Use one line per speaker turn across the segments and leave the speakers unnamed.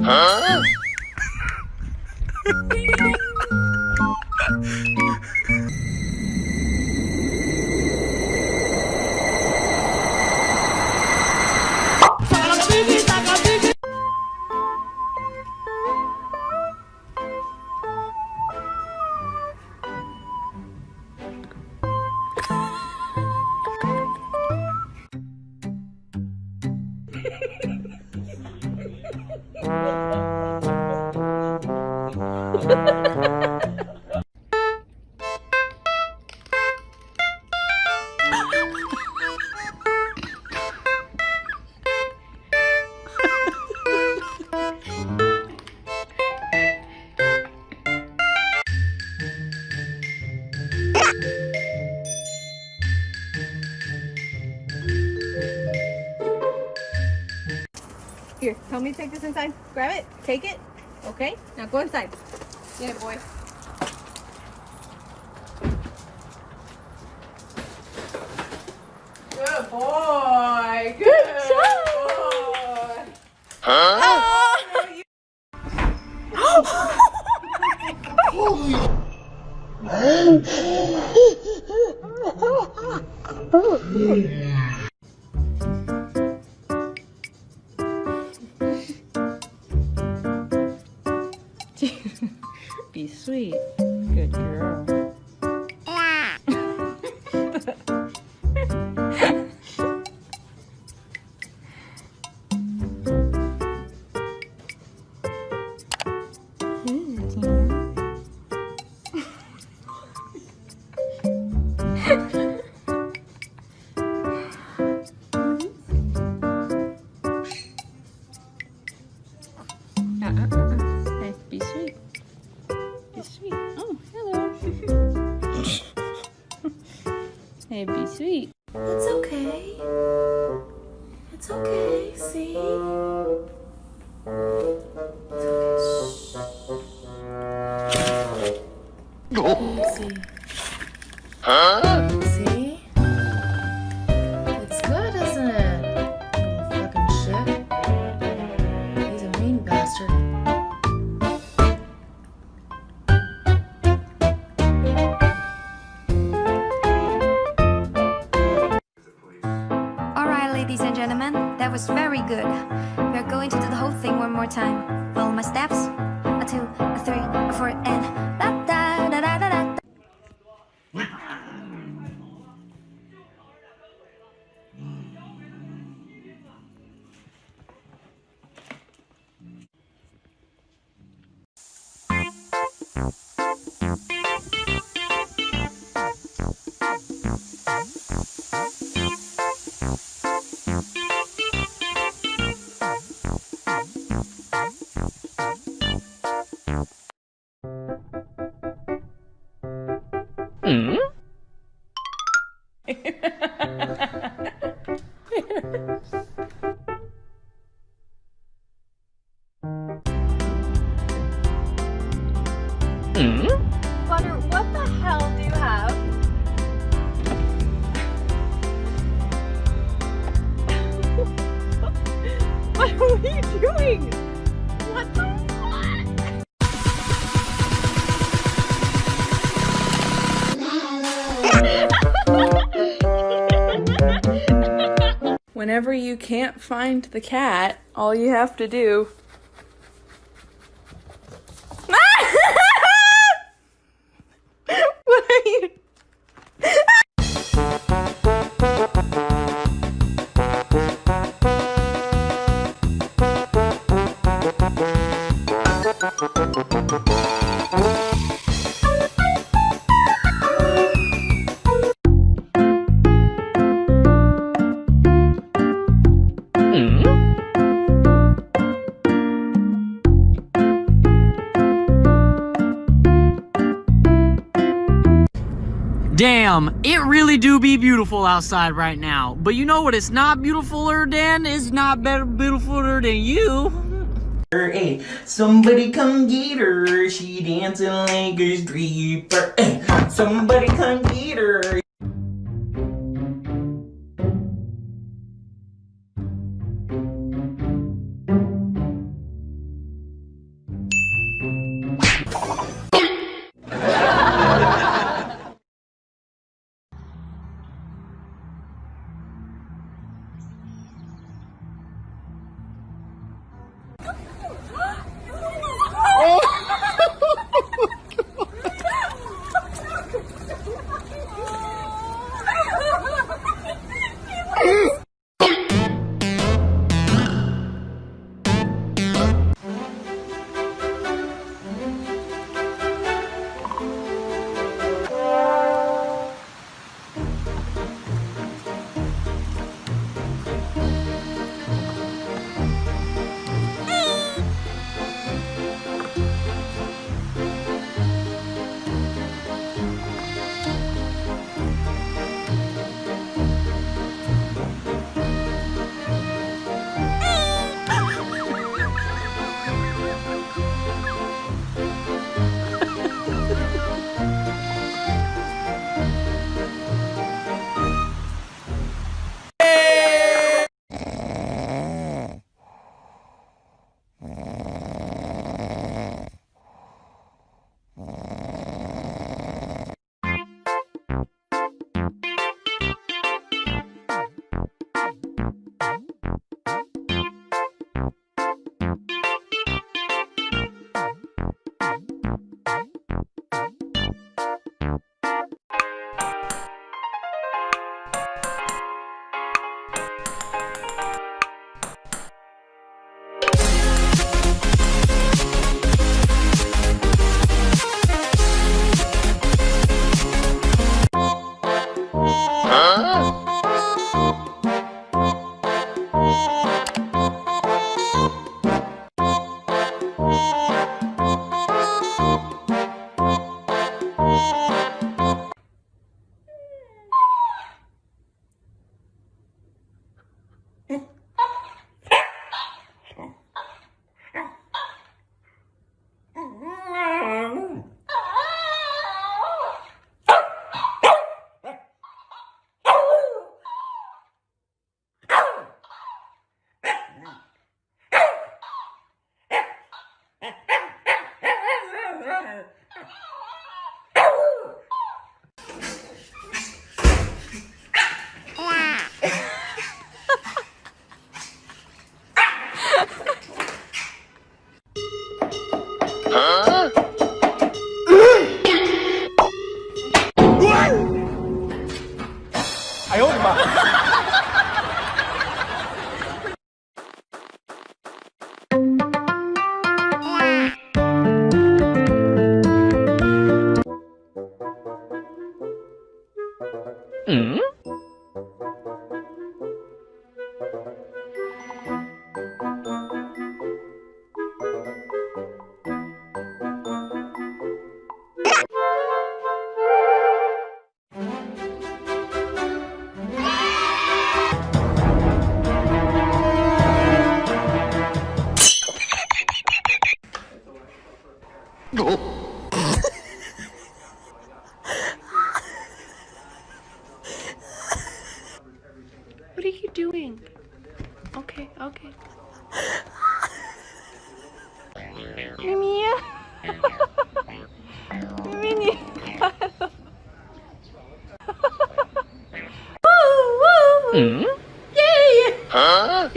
Huh?
Here, help me take this inside. Grab it, take it. Okay, now go inside. Get it, boy. Good boy. Good boy.
Huh?
Be sweet. Good girl. Hey, be sweet. Be sweet. Oh, hello. Hey, be sweet.
It's okay. It's okay, see? It's okay. Shh. See?
Huh?
See? It's good, isn't it? Little fucking shit. He's a mean bastard.
Alright, ladies and gentlemen, that was very good. We are going to do the whole thing one more time. Follow my steps. A 2, a 3, a 4, and da da da da da da.
Hmm? Hmm?
Butter, what the hell do you have? What are you doing? What the fuck? Whenever you can't find the cat, all you have to do. What are you?
Damn, it really do be beautiful outside right now. But you know what it's not beautifuler than? It's not better beautifuler than you.
Hey, somebody come get her. She dancing like a stripper. Hey, somebody come get her.
What are you doing? Okay, okay.
미미야. 미미니.
응? 어?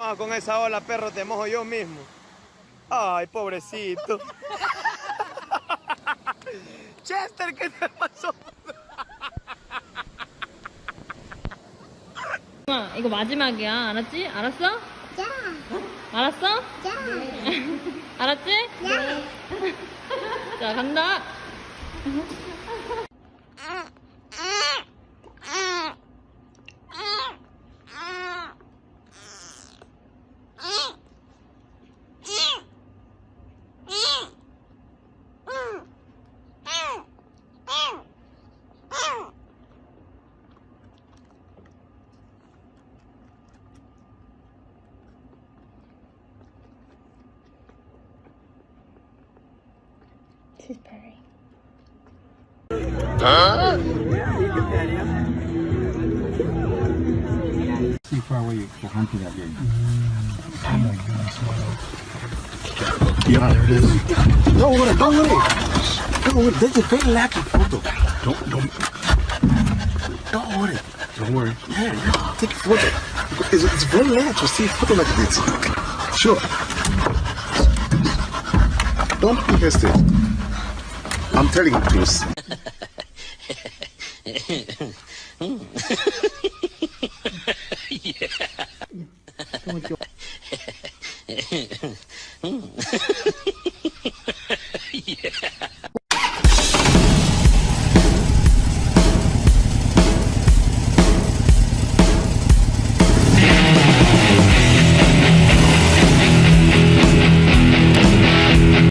Ah, con esa ola, perro, te mojo yo mismo. Ay, pobrecito. Chester, ¿qué te pasó?
엄마, 이거 마지막이야. 알았지? 알았어? 야. 알았어? 야. 알았지? 야. 자, 간다.
어?
See far away for hunting again. Yeah, there it is. Don't worry, don't worry. Don't worry. That's a very lucky photo. Don't worry. Don't worry. Yeah, take a photo. It's very rare to see a photo like this. Sure. Don't be hasty. I'm telling you the truth.